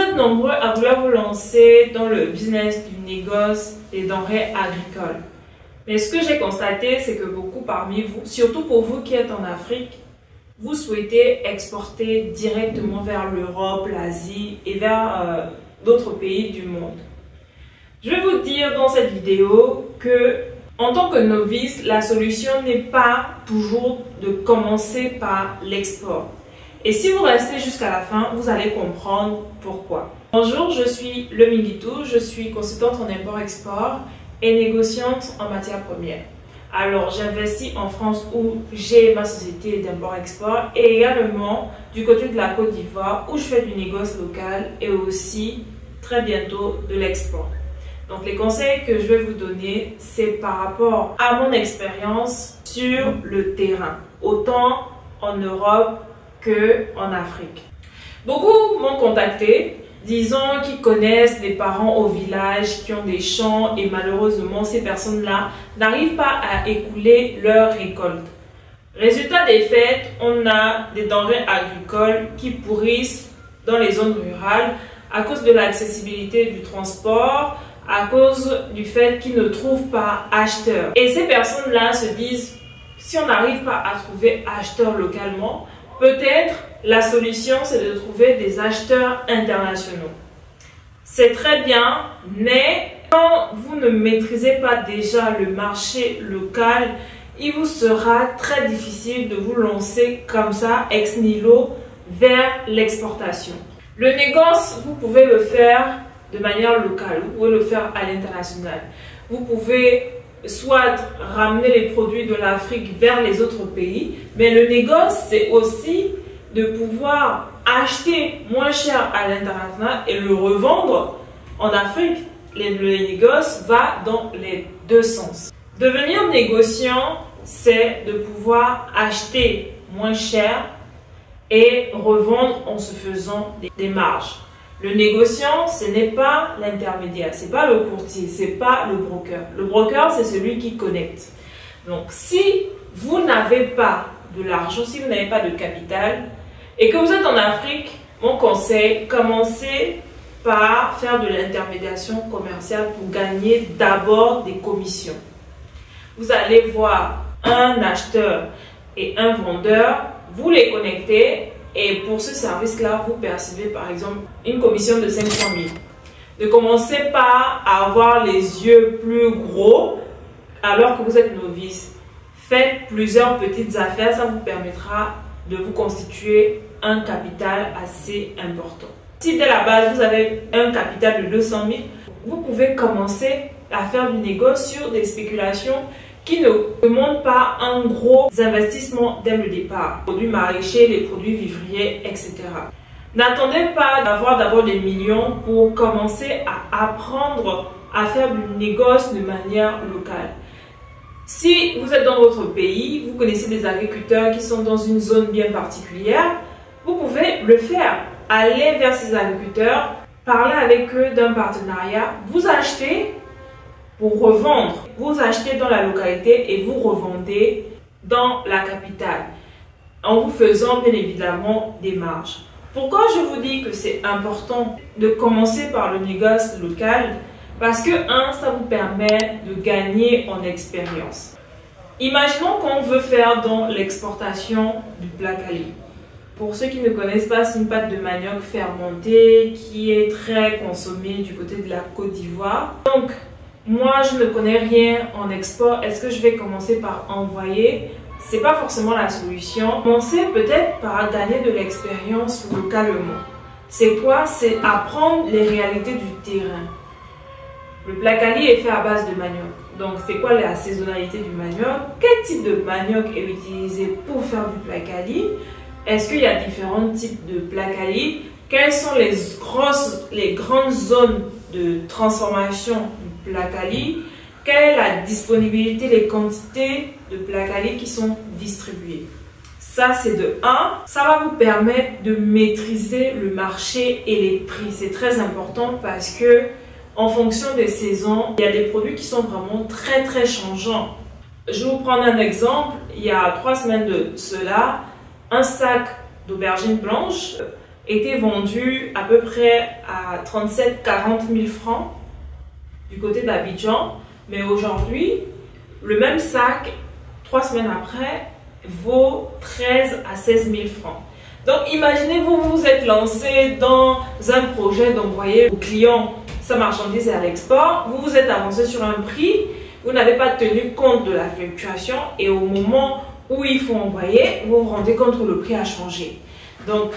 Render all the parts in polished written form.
êtes nombreux à vouloir vous lancer dans le business du négoce des denrées agricoles. Mais ce que j'ai constaté, c'est que beaucoup parmi vous, surtout pour vous qui êtes en Afrique, vous souhaitez exporter directement vers l'Europe, l'Asie et vers d'autres pays du monde. Je vais vous dire dans cette vidéo que en tant que novice, la solution n'est pas toujours de commencer par l'export. Et si vous restez jusqu'à la fin, vous allez comprendre pourquoi. Bonjour, je suis Lemingito, je suis consultante en import-export et négociante en matières premières. Alors, j'investis en France où j'ai ma société d'import-export et également du côté de la Côte d'Ivoire où je fais du négoce local et aussi très bientôt de l'export. Donc, les conseils que je vais vous donner, c'est par rapport à mon expérience sur le terrain, autant en Europe qu'en Afrique. Beaucoup m'ont contacté, disant qu'ils connaissent des parents au village qui ont des champs et malheureusement, ces personnes-là n'arrivent pas à écouler leur récolte. Résultat des faits, on a des denrées agricoles qui pourrissent dans les zones rurales à cause de l'accessibilité du transport, à cause du fait qu'ils ne trouvent pas acheteurs. Et ces personnes-là se disent, si on n'arrive pas à trouver acheteurs localement, peut-être la solution c'est de trouver des acheteurs internationaux. C'est très bien, mais quand vous ne maîtrisez pas déjà le marché local, il vous sera très difficile de vous lancer comme ça, ex nihilo, vers l'exportation. Le négoce, vous pouvez le faire de manière locale, vous pouvez le faire à l'international. Vous pouvez soit ramener les produits de l'Afrique vers les autres pays, mais le négoce, c'est aussi de pouvoir acheter moins cher à l'international et le revendre en Afrique. Le négoce va dans les deux sens. Devenir négociant, c'est de pouvoir acheter moins cher et revendre en se faisant des marges. Le négociant, ce n'est pas l'intermédiaire, ce n'est pas le courtier, ce n'est pas le broker. Le broker, c'est celui qui connecte. Donc, si vous n'avez pas de l'argent, si vous n'avez pas de capital et que vous êtes en Afrique, mon conseil, commencez par faire de l'intermédiation commerciale pour gagner d'abord des commissions. Vous allez voir un acheteur et un vendeur, vous les connectez. Et pour ce service-là, vous percevez par exemple une commission de 500 000. Ne commencez pas à avoir les yeux plus gros alors que vous êtes novice. Faites plusieurs petites affaires, ça vous permettra de vous constituer un capital assez important. Si dès la base, vous avez un capital de 200 000, vous pouvez commencer à faire du négoce sur des spéculations qui ne demandent pas un gros investissement dès le départ. Les produits maraîchers, les produits vivriers, etc. N'attendez pas d'avoir d'abord des millions pour commencer à apprendre à faire du négoce de manière locale. Si vous êtes dans votre pays, vous connaissez des agriculteurs qui sont dans une zone bien particulière, vous pouvez le faire. Allez vers ces agriculteurs, parlez avec eux d'un partenariat, vous achetez pour revendre. Vous achetez dans la localité et vous revendez dans la capitale en vous faisant bien évidemment des marges. Pourquoi je vous dis que c'est important de commencer par le négoce local? Parce que ça vous permet de gagner en expérience. Imaginons qu'on veut faire dans l'exportation du placali. Pour ceux qui ne connaissent pas, c'est une pâte de manioc fermentée qui est très consommée du côté de la Côte d'Ivoire. Donc, moi, je ne connais rien en export. Est-ce que je vais commencer par envoyer? Ce n'est pas forcément la solution. Commencez peut-être par gagner de l'expérience localement. C'est quoi? C'est apprendre les réalités du terrain. Le placali est fait à base de manioc. Donc, c'est quoi la saisonnalité du manioc? Quel type de manioc est utilisé pour faire du placali? Est-ce qu'il y a différents types de placali? Quelles sont les grandes zones de transformation du placali? Quelle est la disponibilité, les quantités de placali qui sont distribuées? Ça, c'est de 1. Ça va vous permettre de maîtriser le marché et les prix. C'est très important parce que en fonction des saisons, il y a des produits qui sont vraiment très changeants. Je vais vous prendre un exemple. Il y a 3 semaines de cela, un sac d'aubergines blanches était vendu à peu près à 37-40 000 francs du côté d'Abidjan. Mais aujourd'hui, le même sac, 3 semaines après, vaut 13 à 16 000 francs. Donc imaginez-vous, vous vous êtes lancé dans un projet d'envoyer au client sa marchandise à l'export, vous vous êtes avancé sur un prix, vous n'avez pas tenu compte de la fluctuation et au moment où il faut envoyer, vous vous rendez compte que le prix a changé. Donc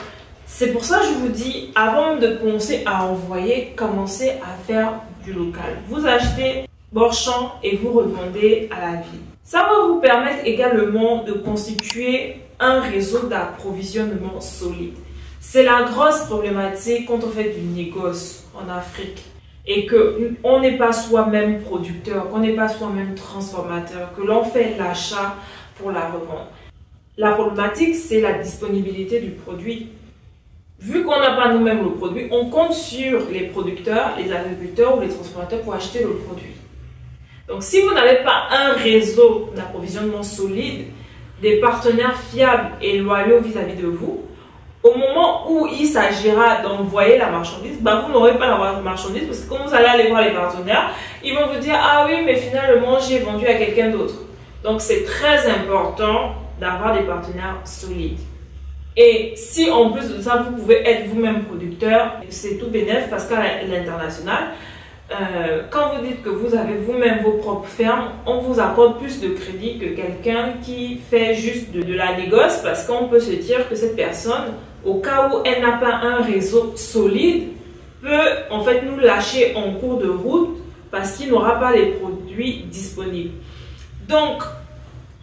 c'est pour ça que je vous dis, avant de penser à envoyer, commencez à faire du local. Vous achetez bord champ et vous revendez à la ville. Ça va vous permettre également de constituer un réseau d'approvisionnement solide. C'est la grosse problématique quand on fait du négoce en Afrique et qu'on n'est pas soi-même producteur, qu'on n'est pas soi-même transformateur, que l'on fait l'achat pour la revente. La problématique, c'est la disponibilité du produit. Vu qu'on n'a pas nous-mêmes le produit, on compte sur les producteurs, les agriculteurs ou les transformateurs pour acheter le produit. Donc, si vous n'avez pas un réseau d'approvisionnement solide, des partenaires fiables et loyaux vis-à-vis de vous, au moment où il s'agira d'envoyer la marchandise, vous n'aurez pas la marchandise parce que quand vous allez aller voir les partenaires, ils vont vous dire « Ah oui, mais finalement, j'ai vendu à quelqu'un d'autre. » Donc, c'est très important d'avoir des partenaires solides. Et si en plus de ça, vous pouvez être vous-même producteur, c'est tout bénéf parce qu'à l'international, quand vous dites que vous avez vous-même vos propres fermes, on vous accorde plus de crédit que quelqu'un qui fait juste de la négoce parce qu'on peut se dire que cette personne, au cas où elle n'a pas un réseau solide, peut en fait nous lâcher en cours de route parce qu'il n'aura pas les produits disponibles. Donc,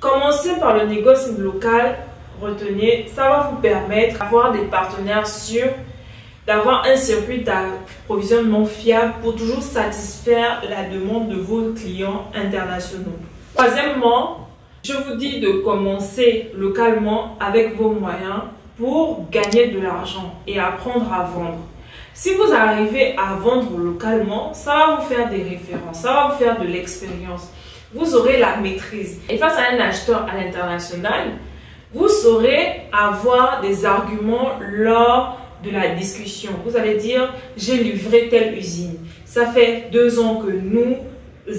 commencez par le négoce local, retenez, ça va vous permettre d'avoir des partenaires sûrs, d'avoir un circuit d'approvisionnement fiable pour toujours satisfaire la demande de vos clients internationaux. Troisièmement, je vous dis de commencer localement avec vos moyens pour gagner de l'argent et apprendre à vendre. Si vous arrivez à vendre localement, ça va vous faire des références, ça va vous faire de l'expérience. Vous aurez la maîtrise. Et face à un acheteur à l'international, vous saurez avoir des arguments lors de la discussion. Vous allez dire, j'ai livré telle usine. Ça fait 2 ans que nous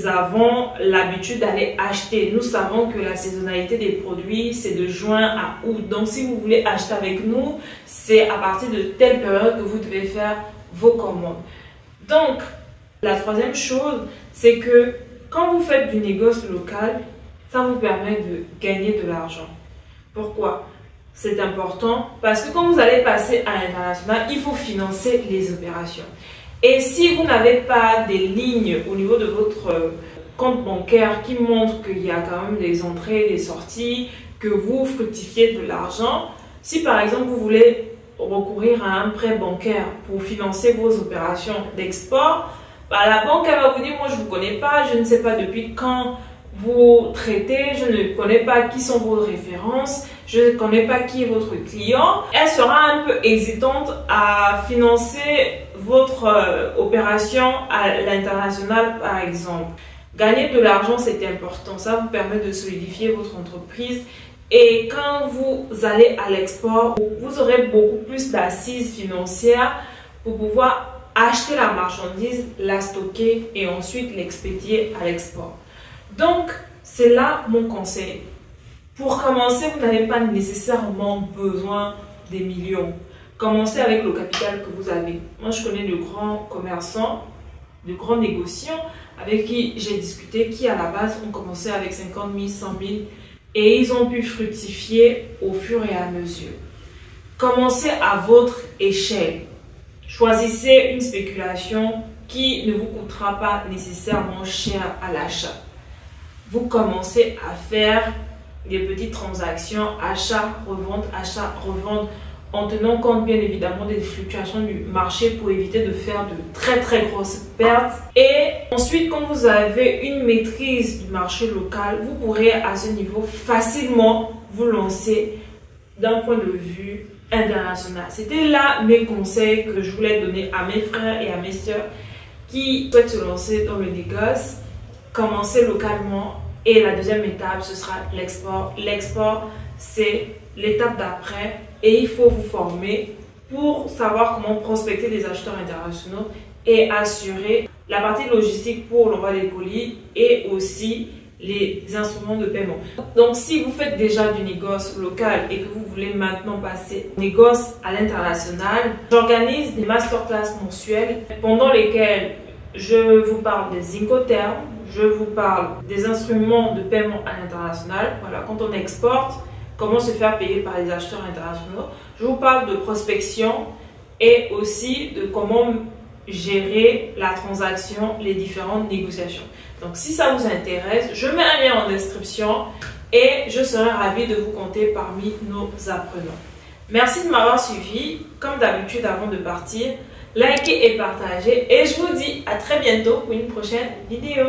avons l'habitude d'aller acheter. Nous savons que la saisonnalité des produits, c'est de juin à août. Donc, si vous voulez acheter avec nous, c'est à partir de telle période que vous devez faire vos commandes. Donc, la troisième chose, c'est que quand vous faites du négoce local, ça vous permet de gagner de l'argent. Pourquoi? C'est important parce que quand vous allez passer à l'international, il faut financer les opérations. Et si vous n'avez pas des lignes au niveau de votre compte bancaire qui montrent qu'il y a quand même des entrées, des sorties, que vous fructifiez de l'argent, si par exemple vous voulez recourir à un prêt bancaire pour financer vos opérations d'export, la banque elle va vous dire, moi je ne vous connais pas, je ne sais pas depuis quand vous traitez, je ne connais pas qui sont vos références, je ne connais pas qui est votre client. Elle sera un peu hésitante à financer votre opération à l'international par exemple. Gagner de l'argent c'est important, ça vous permet de solidifier votre entreprise et quand vous allez à l'export, vous aurez beaucoup plus d'assises financières pour pouvoir acheter la marchandise, la stocker et ensuite l'expédier à l'export. Donc, c'est là mon conseil. Pour commencer, vous n'avez pas nécessairement besoin des millions. Commencez avec le capital que vous avez. Moi, je connais de grands commerçants, de grands négociants avec qui j'ai discuté, qui à la base ont commencé avec 50 000, 100 000 et ils ont pu fructifier au fur et à mesure. Commencez à votre échelle. Choisissez une spéculation qui ne vous coûtera pas nécessairement cher à l'achat. Vous commencez à faire des petites transactions, achat, revente, en tenant compte bien évidemment des fluctuations du marché pour éviter de faire de très grosses pertes. Et ensuite, quand vous avez une maîtrise du marché local, vous pourrez à ce niveau facilement vous lancer d'un point de vue international. C'était là mes conseils que je voulais donner à mes frères et à mes sœurs qui souhaitent se lancer dans le négoce. Commencez localement et la deuxième étape, ce sera l'export. L'export, c'est l'étape d'après et il faut vous former pour savoir comment prospecter des acheteurs internationaux et assurer la partie logistique pour l'envoi des colis et aussi les instruments de paiement. Donc si vous faites déjà du négoce local et que vous voulez maintenant passer au négoce à l'international, j'organise des masterclass mensuelles pendant lesquelles je vous parle des Incoterms, je vous parle des instruments de paiement à l'international. Voilà, quand on exporte, comment se faire payer par les acheteurs internationaux. Je vous parle de prospection et aussi de comment gérer la transaction, les différentes négociations. Donc si ça vous intéresse, je mets un lien en description et je serai ravie de vous compter parmi nos apprenants. Merci de m'avoir suivi. Comme d'habitude, avant de partir, likez et partagez et je vous dis à très bientôt pour une prochaine vidéo.